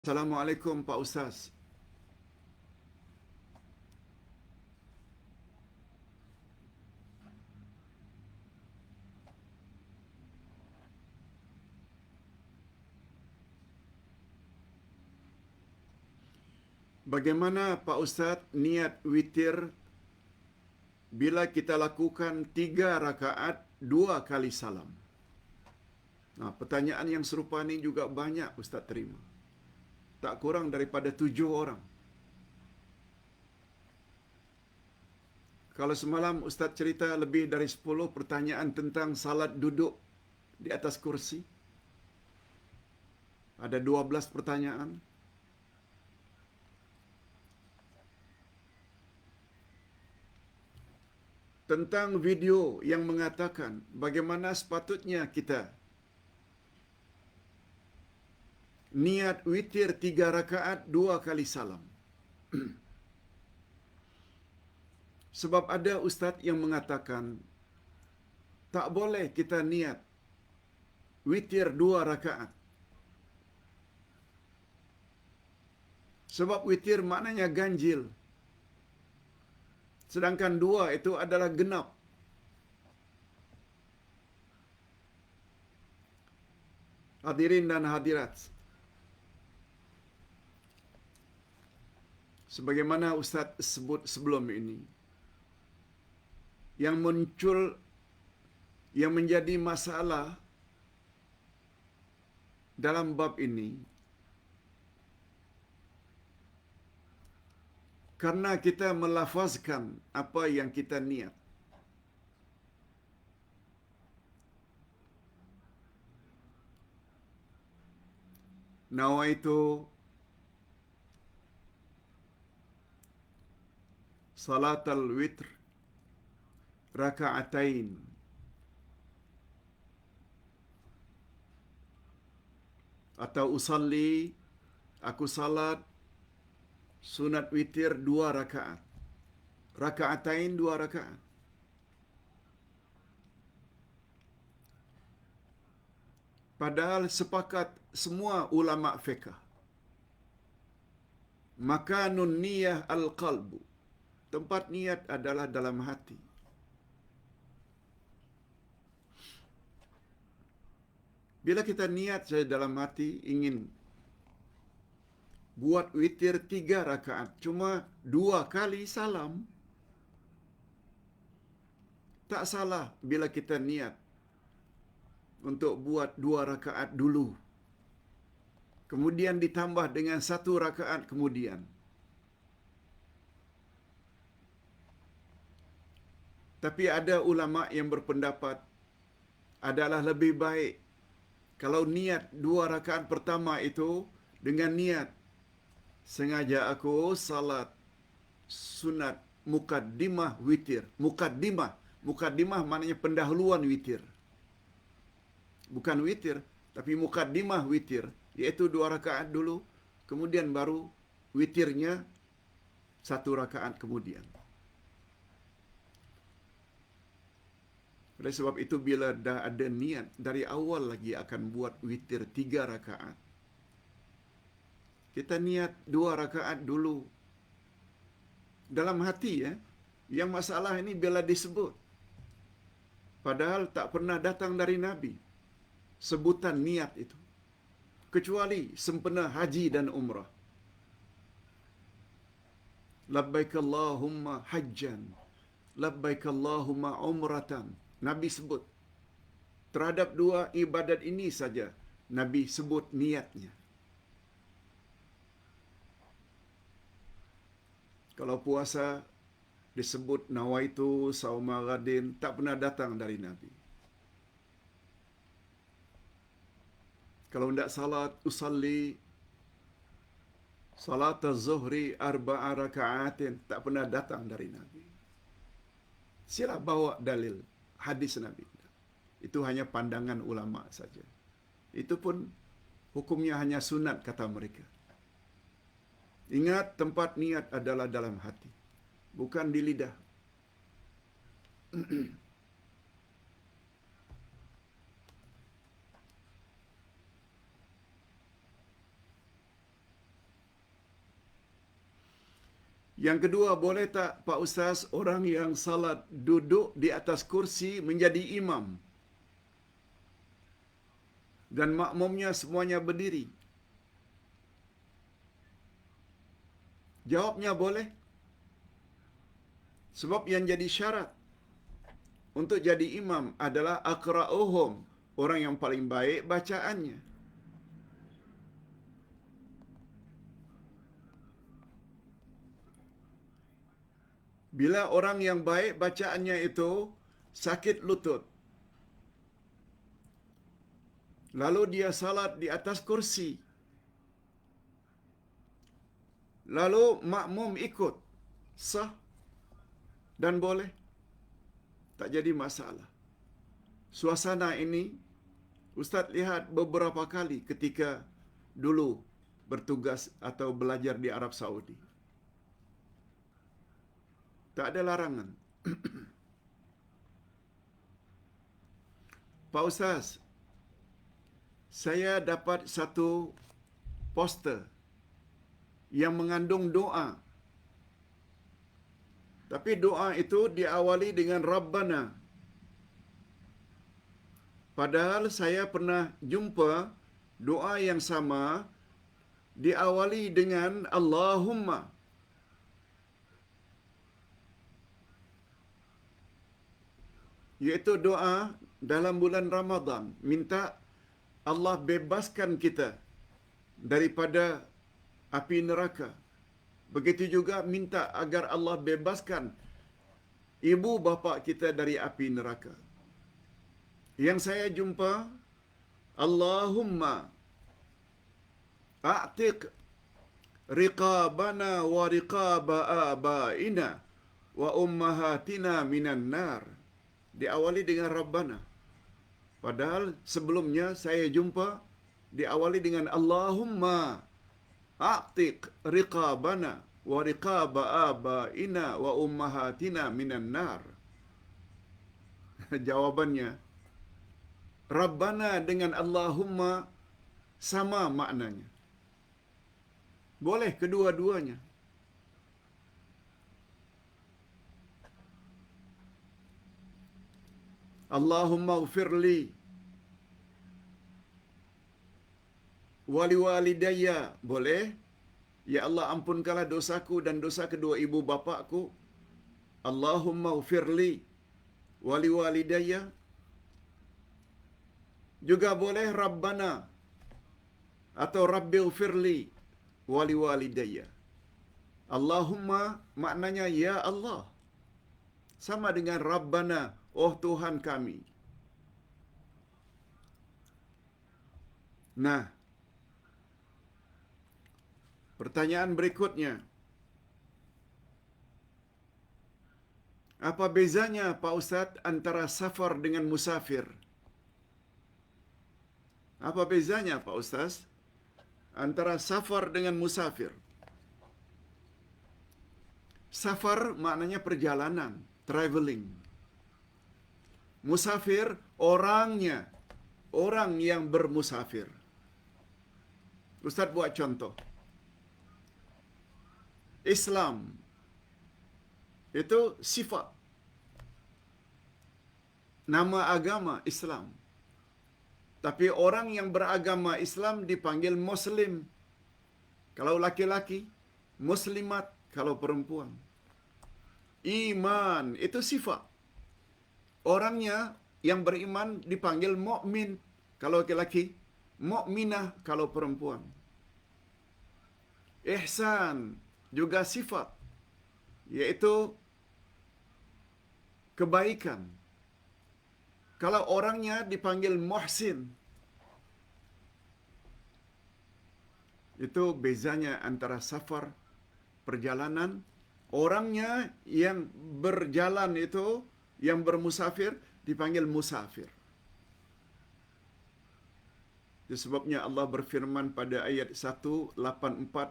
Assalamualaikum Pak Ustaz. Bagaimana Pak Ustaz niat witir bila kita lakukan 3 rakaat 2 kali salam? Nah, pertanyaan yang serupa ini juga banyak Ustaz terima. Tak kurang daripada 7 orang. Kalau semalam Ustaz cerita lebih dari 10 pertanyaan tentang salat duduk di atas kursi. Ada 12 pertanyaan. Tentang video yang mengatakan bagaimana sepatutnya kita niat witir 3 rakaat 2 kali salam. Sebab ada ustaz yang mengatakan tak boleh kita niat witir 2 rakaat. Sebab witir maknanya ganjil. Sedangkan 2 itu adalah genap. Hadirin dan hadirat, sebagaimana Ustaz sebut sebelum ini, yang muncul, yang menjadi masalah dalam bab ini, karena kita melafazkan apa yang kita niat. Nawaitu salatal witr raka'atain, atau usalli, aku salat sunat witir 2 rakaat. Raka'atain 2 rakaat. Padahal sepakat semua ulama fiqh, makanun niyah al-qalbu, tempat niat adalah dalam hati. Bila kita niat saya dalam hati ingin buat witir 3 rakaat, cuma 2 kali salam, tak salah bila kita niat untuk buat 2 rakaat dulu, kemudian ditambah dengan 1 rakaat kemudian. Tapi ada ulama yang berpendapat adalah lebih baik kalau niat 2 rakaat pertama itu dengan niat sengaja aku salat sunat mukaddimah witir. Mukaddimah maknanya pendahuluan witir. Bukan witir, tapi mukaddimah witir, yaitu 2 rakaat dulu, kemudian baru witirnya 1 rakaat kemudian. Oleh sebab itu bila dah ada niat dari awal lagi akan buat witir 3 rakaat, kita niat 2 rakaat dulu dalam hati ya. Yang masalah ini bila disebut, padahal tak pernah datang dari Nabi sebutan niat itu, kecuali sempena haji dan umrah. Labbaik Allahumma hajjan, labbaik Allahumma umratan. Nabi sebut. Terhadap 2 ibadat ini saja Nabi sebut niatnya. Kalau puasa disebut nawaitu sauma ghadin, tak pernah datang dari Nabi. Kalau tidak salat, usalli salat az-zuhri 4 raka'atin, tak pernah datang dari Nabi. Sila bawa dalil hadis Nabi. Itu hanya pandangan ulama saja. Itu pun hukumnya hanya sunat kata mereka. Ingat, tempat niat adalah dalam hati, bukan di lidah. Yang kedua, boleh tak Pak Ustaz orang yang salat duduk di atas kursi menjadi imam dan makmumnya semuanya berdiri? Jawabnya boleh. Sebab yang jadi syarat untuk jadi imam adalah aqra'uhum, orang yang paling baik bacaannya. Bila orang yang baik bacaannya itu sakit lutut, lalu dia salat di atas kursi, lalu makmum ikut, sah dan boleh, tak jadi masalah. Suasana ini Ustaz lihat beberapa kali ketika dulu bertugas atau belajar di Arab Saudi. Tak ada larangan. Pak Ustaz, saya dapat satu poster yang mengandung doa. Tapi doa itu diawali dengan Rabbana. Padahal saya pernah jumpa doa yang sama diawali dengan Allahumma. Yaitu doa dalam bulan Ramadan. Minta Allah bebaskan kita daripada api neraka. Begitu juga minta agar Allah bebaskan ibu bapa kita dari api neraka. Yang saya jumpa, Allahumma a'tiq riqabana wa riqaba abaina wa ummahatina minan nar. Diawali dengan Rabbana. Padahal sebelumnya saya jumpa diawali dengan Allahumma a'tiq riqabana wa riqaba abaina wa ummahatina minan nar. Jawabannya, Rabbana dengan Allahumma sama maknanya. Boleh kedua-duanya. Allahumma ghfirli wali walidayya, boleh. Ya Allah, ampunkanlah dosaku dan dosa kedua ibu bapakku. Allahumma ghfirli wali walidayya. Juga boleh Rabbana atau Rabbi ghfirli wali walidayya. Allahumma maknanya ya Allah. Sama dengan Rabbana, oh Tuhan kami. Nah, pertanyaan berikutnya. Apa bezanya Pak Ustaz antara safar dengan musafir? Apa bezanya Pak Ustaz antara safar dengan musafir? Safar maknanya perjalanan, traveling. Musafir orangnya, orang yang bermusafir. Ustaz buat contoh. Islam itu sifat. Nama agama Islam. Tapi orang yang beragama Islam dipanggil Muslim. Kalau laki-laki, Muslimat kalau perempuan. Iman itu sifat. Orangnya yang beriman dipanggil mukmin kalau laki-laki, mukminah kalau perempuan. Ihsan juga sifat, yaitu kebaikan. Kalau orangnya dipanggil muhsin. Itu bezanya antara safar, perjalanan. Orangnya yang berjalan itu, yang bermusafir, dipanggil musafir. Itu sebabnya Allah berfirman pada ayat 184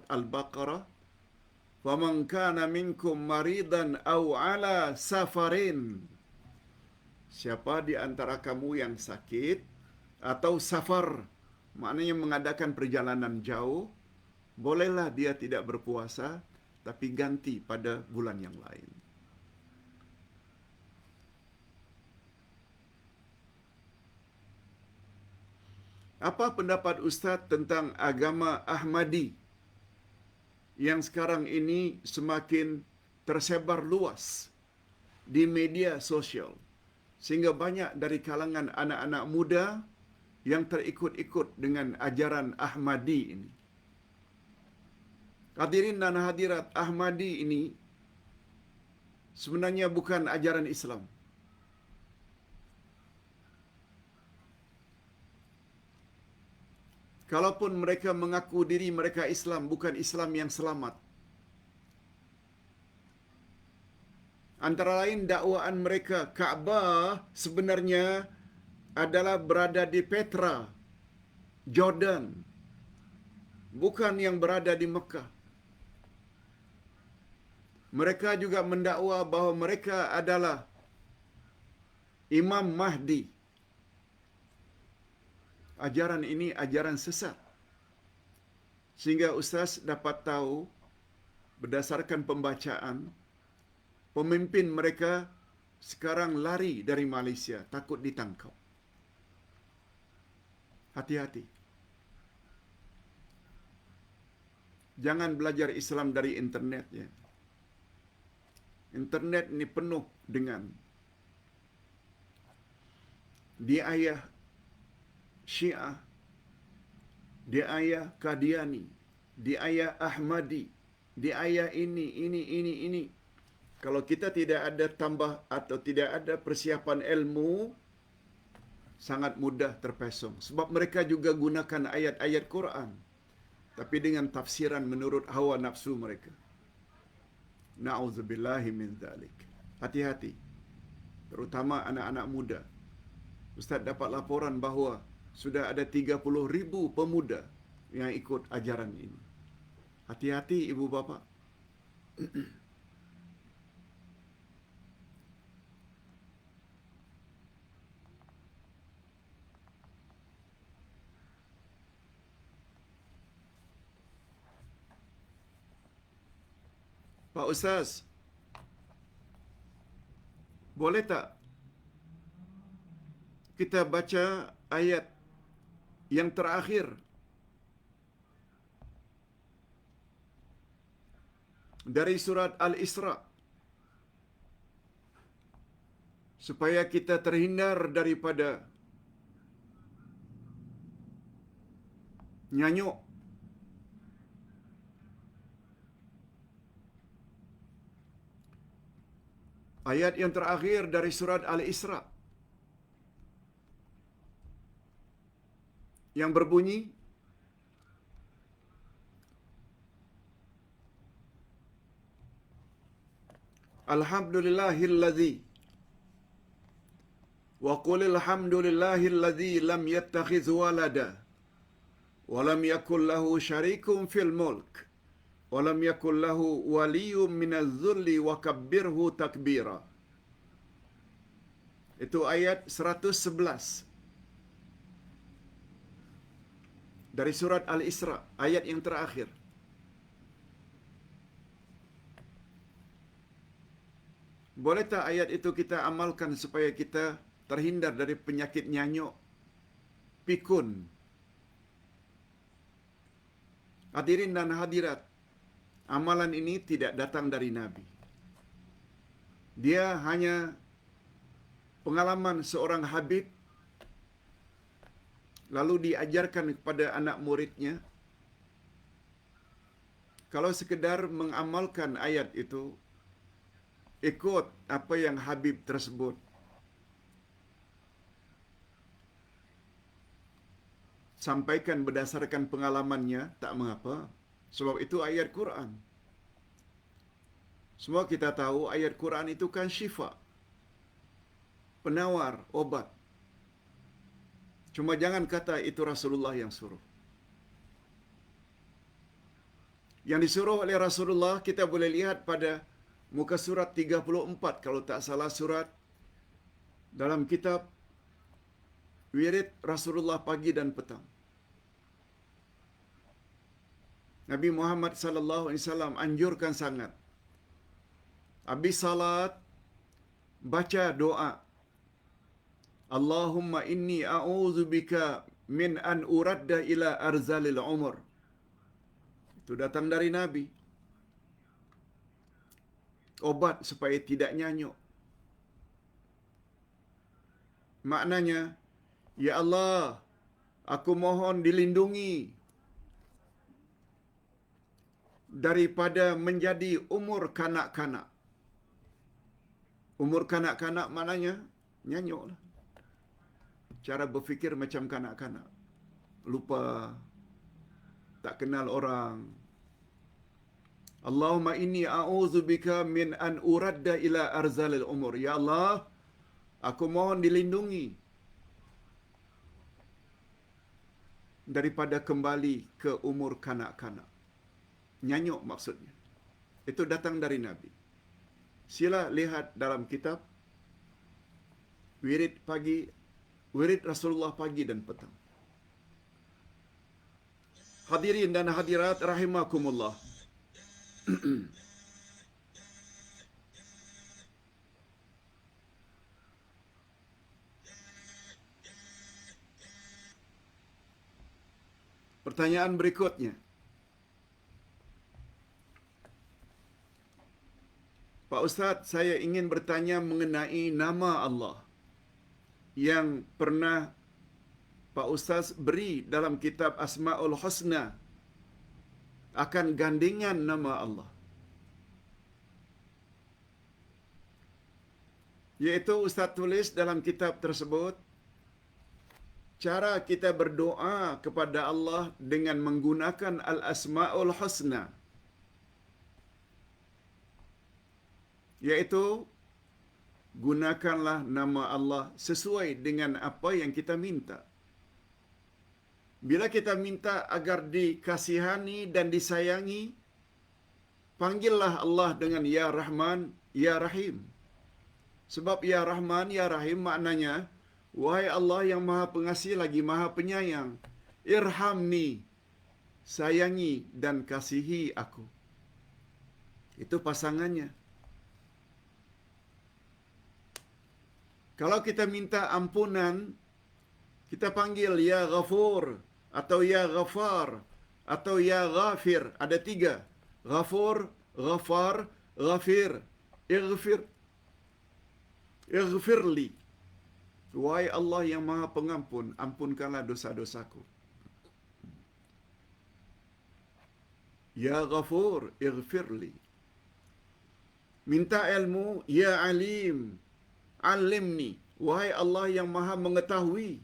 Al-Baqarah, "Faman kana minkum maridan aw ala safarin." Siapa di antara kamu yang sakit atau safar, maknanya mengadakan perjalanan jauh, bolehlah dia tidak berpuasa, tapi ganti pada bulan yang lain. Apa pendapat Ustaz tentang agama Ahmadi yang sekarang ini semakin tersebar luas di media sosial, sehingga banyak dari kalangan anak-anak muda yang terikut-ikut dengan ajaran Ahmadi ini? Hadirin dan hadirat, Ahmadi ini sebenarnya bukan ajaran Islam. Kalaupun mereka mengaku diri mereka Islam, bukan Islam yang selamat. Antara lain dakwaan mereka, Kaabah sebenarnya adalah berada di Petra, Jordan, bukan yang berada di Mekah. Mereka juga mendakwa bahawa mereka adalah Imam Mahdi. Ajaran ini ajaran sesat. Sehingga Ustaz dapat tahu berdasarkan pembacaan, pemimpin mereka sekarang lari dari Malaysia, takut ditangkap. Hati-hati. Jangan belajar Islam dari internet ya. Internet ini penuh dengan diayah Syiah, diayah Qadiani, diayah Ahmadi, diayah ini. Kalau kita tidak ada tambah atau tidak ada persiapan ilmu, sangat mudah terpesong. Sebab mereka juga gunakan ayat-ayat Quran, tapi dengan tafsiran menurut hawa nafsu mereka. Na'udzubillahi min dzalik. Hati-hati. Terutama anak-anak muda. Ustaz dapat laporan bahawa sudah ada 30,000 pemuda yang ikut ajaran ini. Hati-hati ibu bapa. Pak Ustaz, boleh tak kita baca ayat yang terakhir dari surat Al-Isra supaya kita terhindar daripada nyanyuk? Ayat yang terakhir dari surat Al-Isra yang berbunyi, Alhamdulillahilladzi wa qul alhamdulillahilladzi lam yattakhidh walada wa lam yakul lahu syarikun fil mulk wa lam yakul lahu waliyyun minadh dhulli wa kabbirhu takbira. Itu ayat 111 dari surat Al-Isra, ayat yang terakhir. Boleh tak ayat itu kita amalkan supaya kita terhindar dari penyakit nyanyuk, pikun? Hadirin dan hadirat, amalan ini tidak datang dari Nabi. Dia hanya pengalaman seorang Habib, lalu diajarkan kepada anak muridnya. Kalau sekedar mengamalkan ayat itu, ikut apa yang Habib tersebut sampaikan berdasarkan pengalamannya, tak mengapa. Sebab itu ayat Quran. Semua kita tahu ayat Quran itu kan syifa, penawar, obat. Cuma jangan kata itu Rasulullah yang suruh. Yang disuruh oleh Rasulullah kita boleh lihat pada muka surat 34, kalau tak salah surat dalam kitab Wirid Rasulullah pagi dan petang. Nabi Muhammad sallallahu alaihi wasallam anjurkan sangat. Habis salat baca doa. Allahumma inni a'udzubika min an uradda ila arzalil umur. Itu datang dari Nabi. Obat supaya tidak nyanyuk. Maknanya, ya Allah, aku mohon dilindungi daripada menjadi umur kanak-kanak. Umur kanak-kanak maknanya nyanyuklah. Cara berfikir macam kanak-kanak. Lupa, tak kenal orang. Allahumma inni a'udzubika min an uradda ila arzalil umur. Ya Allah, aku mohon dilindungi daripada kembali ke umur kanak-kanak. Nyanyuk maksudnya. Itu datang dari Nabi. Sila lihat dalam kitab wirid pagi, wirid Rasulullah pagi dan petang. Hadirin dan hadirat rahimakumullah. Pertanyaan berikutnya. Pak Ustaz, saya ingin bertanya mengenai nama Allah yang pernah Pak Ustaz beri dalam kitab Asma'ul Husna akan gandingan nama Allah. Yaitu Ustaz tulis dalam kitab tersebut, cara kita berdoa kepada Allah dengan menggunakan Al-Asma'ul Husna. Yaitu, gunakanlah nama Allah sesuai dengan apa yang kita minta. Bila kita minta agar dikasihani dan disayangi, panggillah Allah dengan Ya Rahman, Ya Rahim. Sebab Ya Rahman, Ya Rahim maknanya, wahai Allah yang maha pengasih lagi maha penyayang, irhamni, sayangi dan kasihi aku. Itu pasangannya. Kalau kita minta ampunan, kita panggil Ya Ghafur, atau Ya Ghafar, atau Ya Ghafir. Ada 3. Ghafur, Ghafar, Ghafir. Ighfir. Ighfirli. Wahai Allah yang maha pengampun, ampunkanlah dosa-dosaku. Ya Ghafur, Ighfirli. Minta ilmu, Ya Alim, Alimni. Wahai Allah yang maha mengetahui,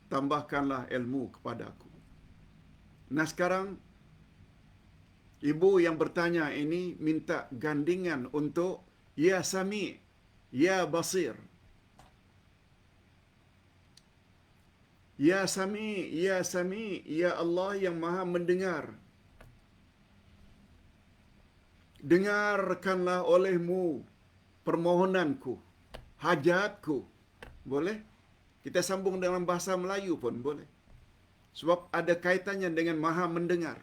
tambahkanlah ilmu kepadaku. Nah sekarang, ibu yang bertanya ini minta gandingan untuk Ya Sami, Ya Basir. Ya Sami, Ya Sami, Ya Allah yang maha mendengar. Dengarkanlah olehmu permohonanku, hajatku. Boleh? Kita sambung dengan bahasa Melayu pun boleh. Sebab ada kaitannya dengan maha mendengar.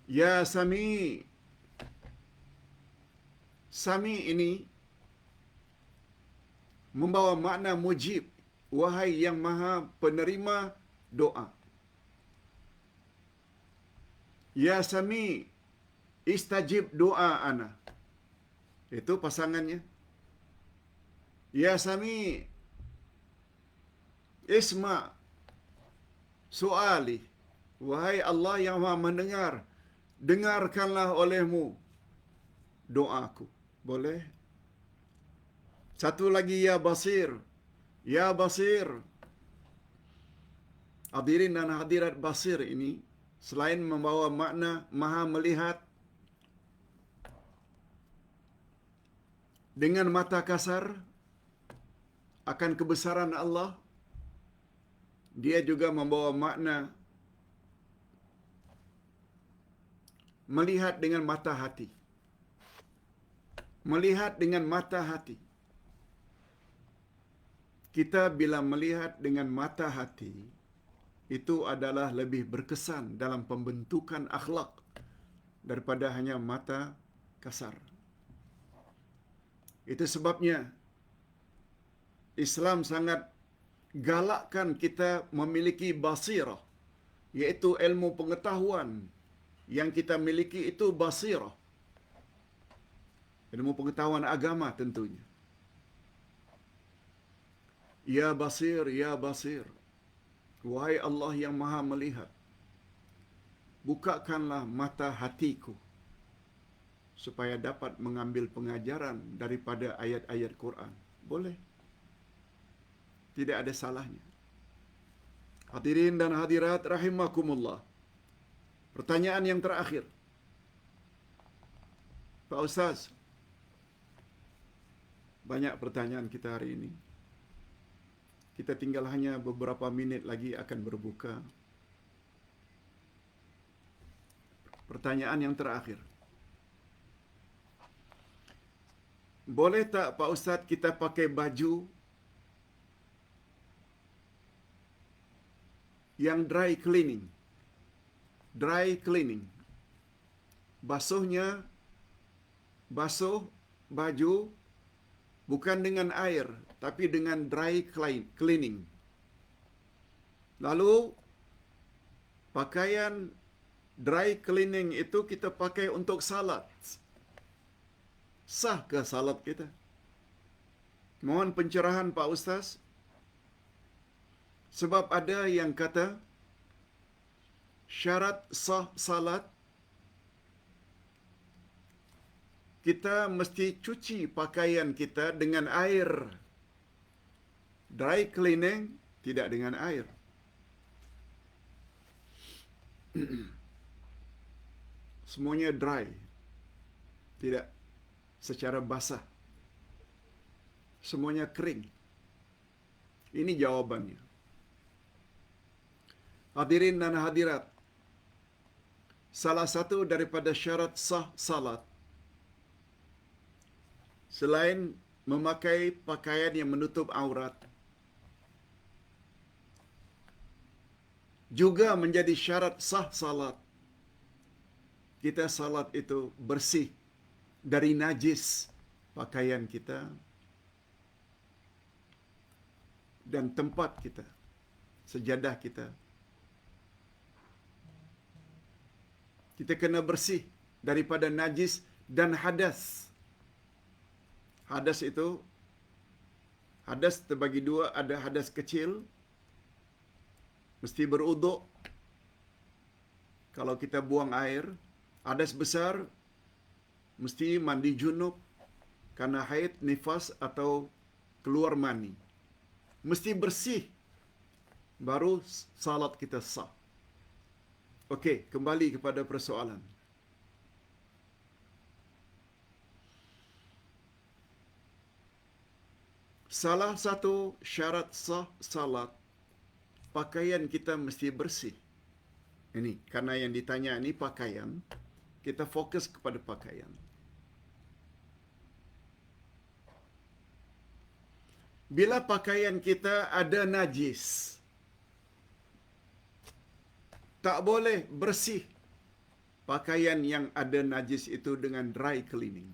Ya Sami. Sami ini membawa makna mujib. Wahai yang maha penerima doa. Ya Sami, istajib doa ana. Itu pasangannya. Ya Sami, isma soali. Wahai Allah yang maha mendengar, dengarkanlah olehmu doaku. Boleh? Satu lagi Ya Basir. Ya Basir. Hadirin dan hadirat, Basir ini selain membawa makna maha melihat dengan mata kasar akan kebesaran Allah, dia juga membawa makna melihat dengan mata hati. Melihat dengan mata hati. Kita bila melihat dengan mata hati, itu adalah lebih berkesan dalam pembentukan akhlak daripada hanya mata kasar. Itu sebabnya Islam sangat galakkan kita memiliki basirah, yaitu ilmu pengetahuan yang kita miliki itu basirah. Ilmu pengetahuan agama tentunya. Ya basir, ya basir. Wahai Allah yang maha melihat, bukakanlah mata hatiku supaya dapat mengambil pengajaran daripada ayat-ayat Quran. Boleh. Tidak ada salahnya. Hadirin dan hadirat rahimakumullah. Pertanyaan yang terakhir. Pak Ustaz, banyak pertanyaan kita hari ini. Kita tinggal hanya beberapa minit lagi akan berbuka. Pertanyaan yang terakhir. Boleh tak Pak Ustaz kita pakai baju yang dry cleaning? Dry cleaning. Basuh baju bukan dengan air, tapi dengan dry cleaning. Lalu pakaian dry cleaning itu kita pakai untuk salat. Sah ke salat kita? Mohon pencerahan Pak Ustaz. Sebab ada yang kata syarat sah salat kita mesti cuci pakaian kita dengan air. Dry cleaning tidak dengan air. Semuanya dry. Tidak secara basah. Semuanya kering. Ini jawabannya. Hadirin dan hadirat, salah satu daripada syarat sah salat, selain memakai pakaian yang menutup aurat, juga menjadi syarat sah salat, kita salat itu bersih dari najis pakaian kita dan tempat kita, sejadah kita. Kita kena bersih daripada najis dan hadas. Hadas itu, hadas terbagi dua, ada hadas kecil, mesti beruduk kalau kita buang air. Hadas besar, mesti mandi junub karena haid, nifas atau keluar mani. Mesti bersih, baru salat kita sah. Okey, kembali kepada persoalan. Salah satu syarat sah salat, pakaian kita mesti bersih. Ini, karena yang ditanya ini pakaian, kita fokus kepada pakaian. Bila pakaian kita ada najis, tak boleh bersih pakaian yang ada najis itu dengan dry cleaning.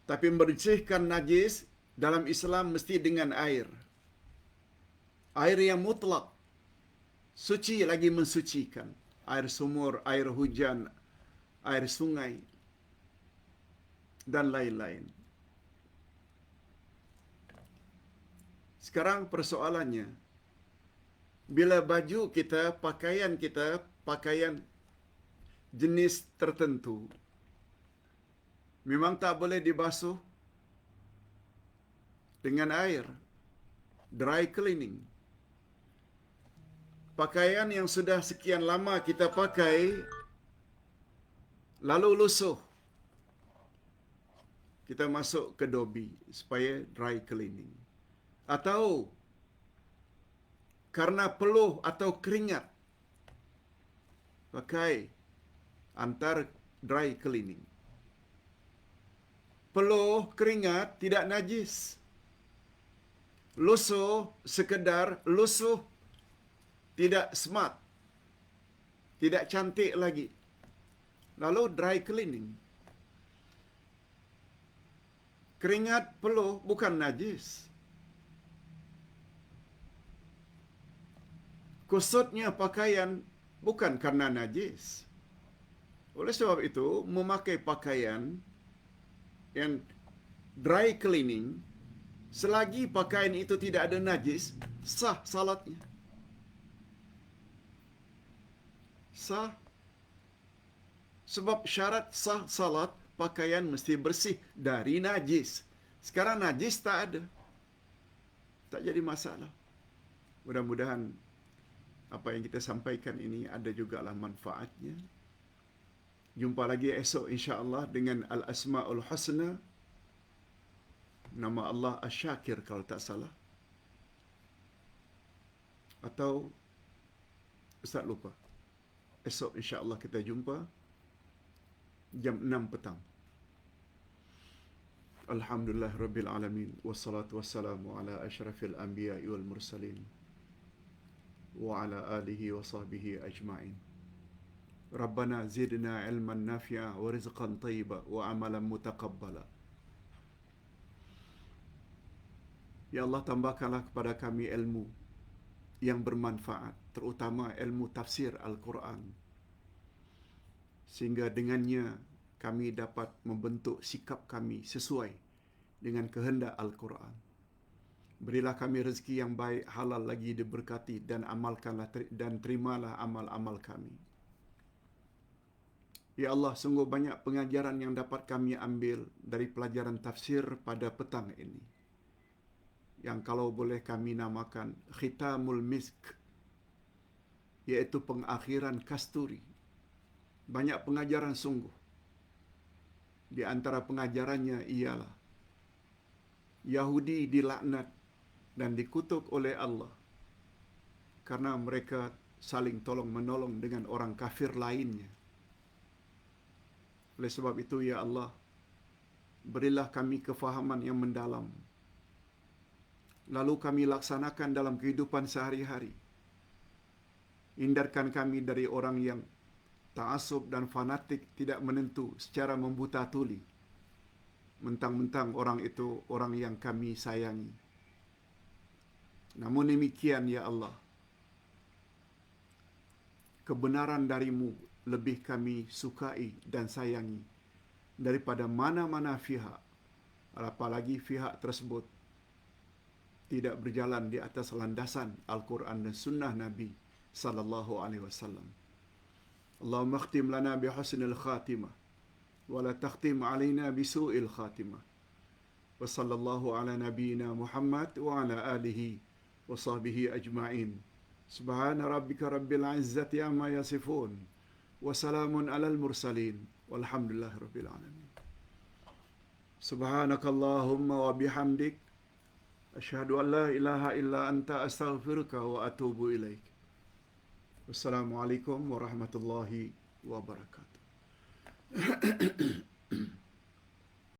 Tapi membersihkan najis dalam Islam mesti dengan air. Air yang mutlak. Suci lagi mensucikan. Air sumur, air hujan, air sungai, dan lain-lain. Sekarang persoalannya, bila baju kita, pakaian jenis tertentu, memang tak boleh dibasuh dengan air, dry cleaning. Pakaian yang sudah sekian lama kita pakai, lalu lusuh, kita masuk ke dobi supaya dry cleaning. Atau karena peluh atau keringat, pakai antar dry cleaning. Peluh, keringat tidak najis. lusuh sekedar lusuh, tidak smart, tidak cantik lagi. Lalu dry cleaning. Keringat peluh bukan najis. Kusutnya pakaian bukan karena najis. Oleh sebab itu, memakai pakaian yang dry cleaning, selagi pakaian itu tidak ada najis, sah salatnya. Sah. Sebab syarat sah salat, pakaian mesti bersih dari najis. Sekarang najis tak ada. Tak jadi masalah. Mudah-mudahan apa yang kita sampaikan ini ada jugalah manfaatnya. Jumpa lagi esok insya-Allah dengan Al-Asma'ul Husna. Nama Allah Asy-Syakir kalau tak salah. Atau Ustaz lupa. Esok insya-Allah kita jumpa jam 6 petang. Alhamdulillah Rabbil Alamin. Wassalatu wassalamu ala asyrafil anbiya'i wal mursalin. Wa ala alihi wa sahbihi ajma'in. Rabbana zidna ilman nafi'a wa rizqan tayyiba wa amalan mutaqabbala. Ya Allah, tambahkanlah kepada kami ilmu yang bermanfaat, terutama ilmu tafsir Al-Quran, sehingga dengannya kami dapat membentuk sikap kami sesuai dengan kehendak Al-Quran. Berilah kami rezeki yang baik, halal lagi diberkati, dan amalkanlah dan terimalah amal-amal kami. Ya Allah, sungguh banyak pengajaran yang dapat kami ambil dari pelajaran tafsir pada petang ini, yang kalau boleh kami namakan khitamul misk, iaitu pengakhiran kasturi. Banyak pengajaran sungguh. Di antara pengajarannya ialah Yahudi dilaknat dan dikutuk oleh Allah karena mereka saling tolong-menolong dengan orang kafir lainnya. Oleh sebab itu, ya Allah, berilah kami kefahaman yang mendalam, lalu kami laksanakan dalam kehidupan sehari-hari. Hindarkan kami dari orang yang ta'assub dan fanatik, tidak menentu secara membuta tuli, mentang-mentang orang itu orang yang kami sayangi. Namun demikian, ya Allah, kebenaran darimu lebih kami sukai dan sayangi daripada mana-mana pihak, apalagi pihak tersebut tidak berjalan di atas landasan Al-Quran dan Sunnah Nabi sallallahu alaihi wasallam. Allahumma khtim lana bi husnil khatimah wa la takhtim alaina bi su'il khatimah. Wa sallallahu ala nabiyyina Muhammad wa ala alihi wa sahbihi ajma'in. Subhana rabbika rabbil izzati amma yasifun wa salamun alal mursalin walhamdulillahi rabbil alamin. Subhanakallahumma wa bihamdik asyhadu an la ilaha illa anta astaghfiruka wa atubu ilaik. Wassalamualaikum warahmatullahi wabarakatuh.